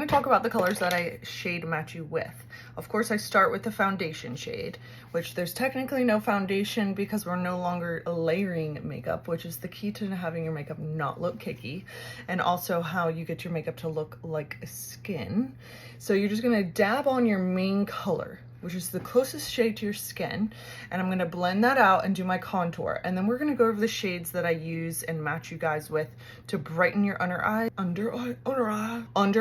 gonna talk about the colors that I shade match you with. Of course, I start with the foundation shade, which there's technically no foundation because we're no longer layering makeup, which is the key to having your makeup not look cakey, and also how you get your makeup to look like skin. So you're just gonna dab on your main color, which is the closest shade to your skin, and I'm gonna blend that out and do my contour. And then we're gonna go over the shades that I use and match you guys with to brighten your under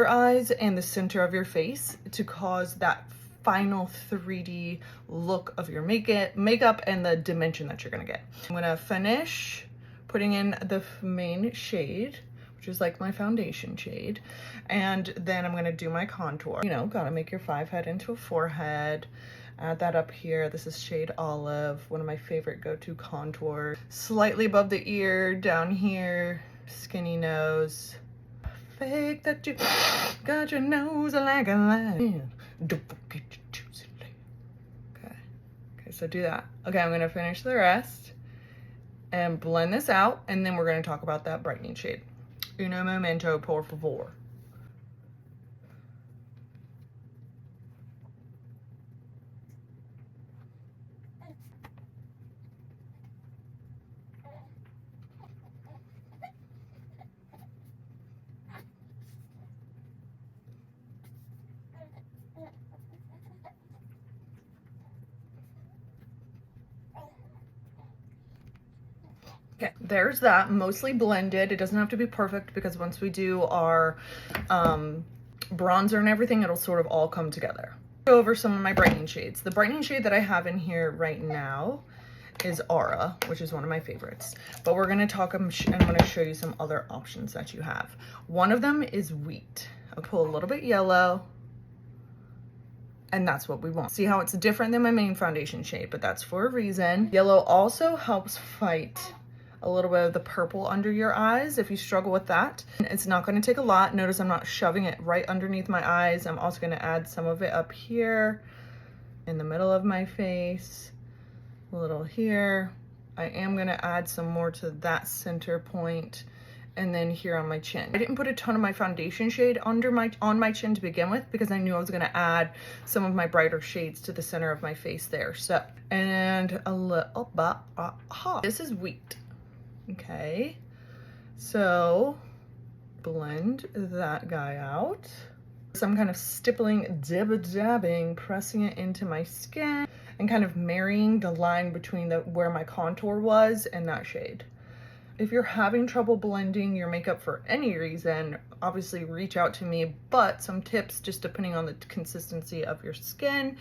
eyes and the center of your face to cause that final 3D look of your makeup and the dimension that you're gonna get. I'm gonna finish putting in the main shade, which is like my foundation shade. And then I'm gonna do my contour. You know, gotta make your 5 head into a 4 head. Add that up here. This is shade Olive, one of my favorite go-to contours. Slightly above the ear, down here, skinny nose. Fake that you got your nose like a lion. Okay, so do that. Okay, I'm gonna finish the rest and blend this out, and then we're gonna talk about that brightening shade. Uno momento, por favor. Okay, there's that, mostly blended. It doesn't have to be perfect because once we do our bronzer and everything, it'll sort of all come together. Go over some of my brightening shades. The brightening shade that I have in here right now is Aura, which is one of my favorites. But we're gonna talk, I'm gonna show you some other options that you have. One of them is Wheat. I'll pull a little bit yellow, and that's what we want. See how it's different than my main foundation shade, but that's for a reason. Yellow also helps fight a little bit of the purple under your eyes if you struggle with that. It's not going to take a lot. Notice I'm not shoving it right underneath my eyes. I'm also going to add some of it up here in the middle of my face, a little here. I am going to add some more to that center point, and then here on my chin. I didn't put a ton of my foundation shade on my chin to begin with because I knew I was going to add some of my brighter shades to the center of my face there. So, and a little bit, this is Wheat. Okay, so blend that guy out. So I'm kind of stippling, dabbing, pressing it into my skin and kind of marrying the line between where my contour was and that shade. If you're having trouble blending your makeup for any reason, obviously reach out to me, but some tips just depending on the consistency of your skin,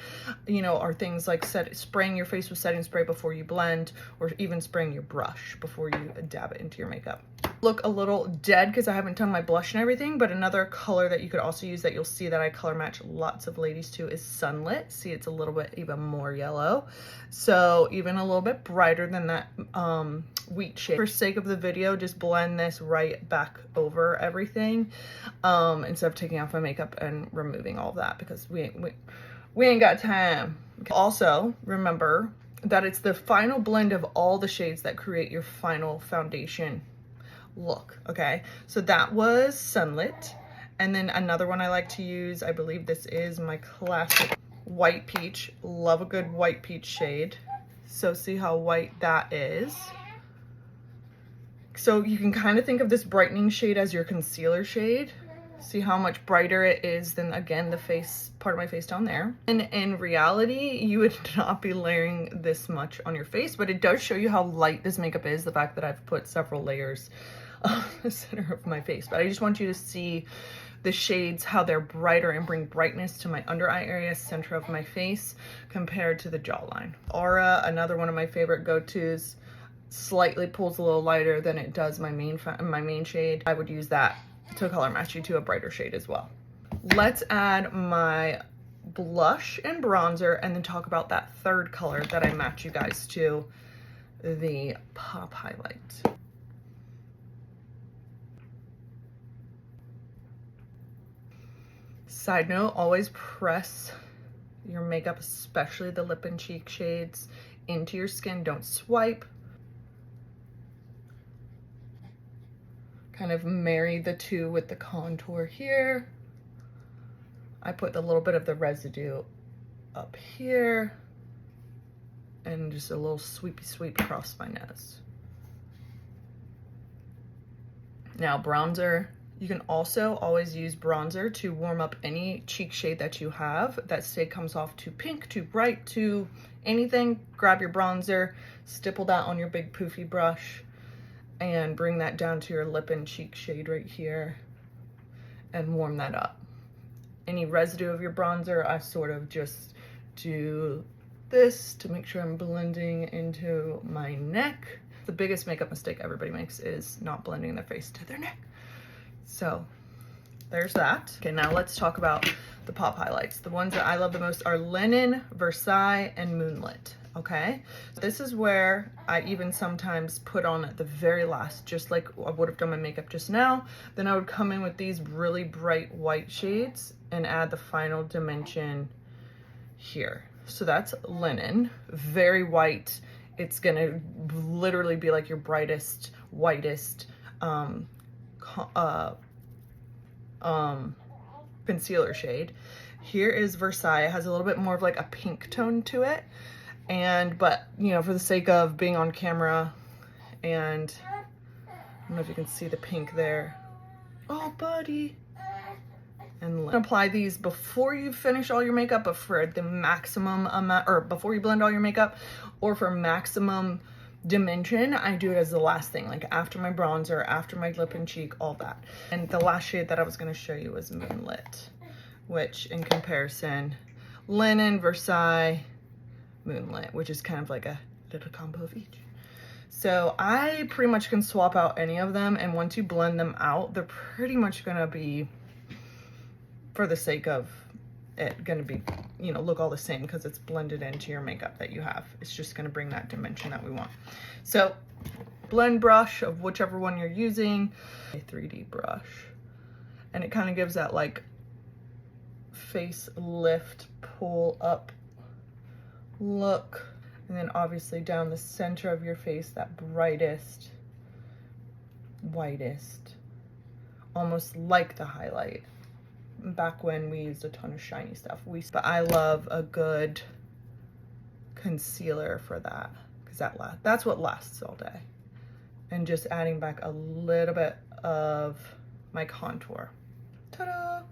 you know, are things like spraying your face with setting spray before you blend, or even spraying your brush before you dab it into your makeup. Look a little dead because I haven't done my blush and everything, but another color that you could also use that you'll see that I color match lots of ladies to is Sunlit. See, it's a little bit even more yellow. So even a little bit brighter than that Wheat shade. For sake of the video, just blend this right back over everything instead of taking off my makeup and removing all of that because we ain't got time. Okay. Also, remember that it's the final blend of all the shades that create your final foundation look. Okay, so that was Sunlit, and then another one I like to use, I believe this is my classic White Peach. Love a good white peach shade. So see how white that is. So you can kind of think of this brightening shade as your concealer shade. See how much brighter it is than, again, the face part of my face down there. And in reality, you would not be layering this much on your face, but it does show you how light this makeup is, the fact that I've put several layers on the center of my face. But I just want you to see the shades, how they're brighter and bring brightness to my under eye area, center of my face, compared to the jawline. Aura, another one of my favorite go-tos, slightly pulls a little lighter than it does my main shade. I would use that to color match you to a brighter shade as well. Let's add my blush and bronzer and then talk about that third color that I match you guys to, the Pop Highlight. Side note, always press your makeup, especially the lip and cheek shades, into your skin. Don't swipe. Kind of marry the two with the contour here. I put a little bit of the residue up here and just a little sweepy sweep across my nose. Now bronzer, you can also always use bronzer to warm up any cheek shade that you have that say comes off too pink, too bright, too anything. Grab your bronzer, stipple that on your big poofy brush and bring that down to your lip and cheek shade right here and warm that up. Any residue of your bronzer, I sort of just do this to make sure I'm blending into my neck. The biggest makeup mistake everybody makes is not blending their face to their neck. So there's that. Okay, now let's talk about the pop highlights. The ones that I love the most are Linen, Versailles, and Moonlit, okay? This is where I even sometimes put on at the very last, just like I would have done my makeup just now. Then I would come in with these really bright white shades and add the final dimension here. So that's Linen, very white. It's gonna literally be like your brightest, whitest concealer shade. Here is Versailles. It has a little bit more of like a pink tone to it. But you know, for the sake of being on camera, and I don't know if you can see the pink there. Oh, buddy. And apply these before you finish all your makeup, but for the maximum amount, or before you blend all your makeup, or for maximum dimension, I do it as the last thing, like after my bronzer, after my lip and cheek, all that. And the last shade that I was going to show you was Moonlit, which in comparison, Linen, Versailles, Moonlit, which is kind of like a little combo of each. So I pretty much can swap out any of them, and once you blend them out, they're pretty much going to be, for the sake of it, gonna be, you know, look all the same because it's blended into your makeup that you have. It's just gonna bring that dimension that we want. So blend brush of whichever one you're using, a 3D brush, and it kind of gives that like face lift, pull up look. And then obviously down the center of your face, that brightest, whitest, almost like the highlight. Back when we used a ton of shiny stuff. But I love a good concealer for that, because that's what lasts all day. And just adding back a little bit of my contour. Ta-da!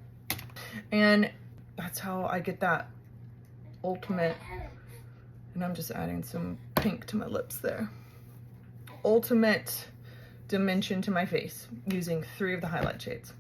And that's how I get that ultimate, and I'm just adding some pink to my lips there. Ultimate dimension to my face using 3 of the highlight shades.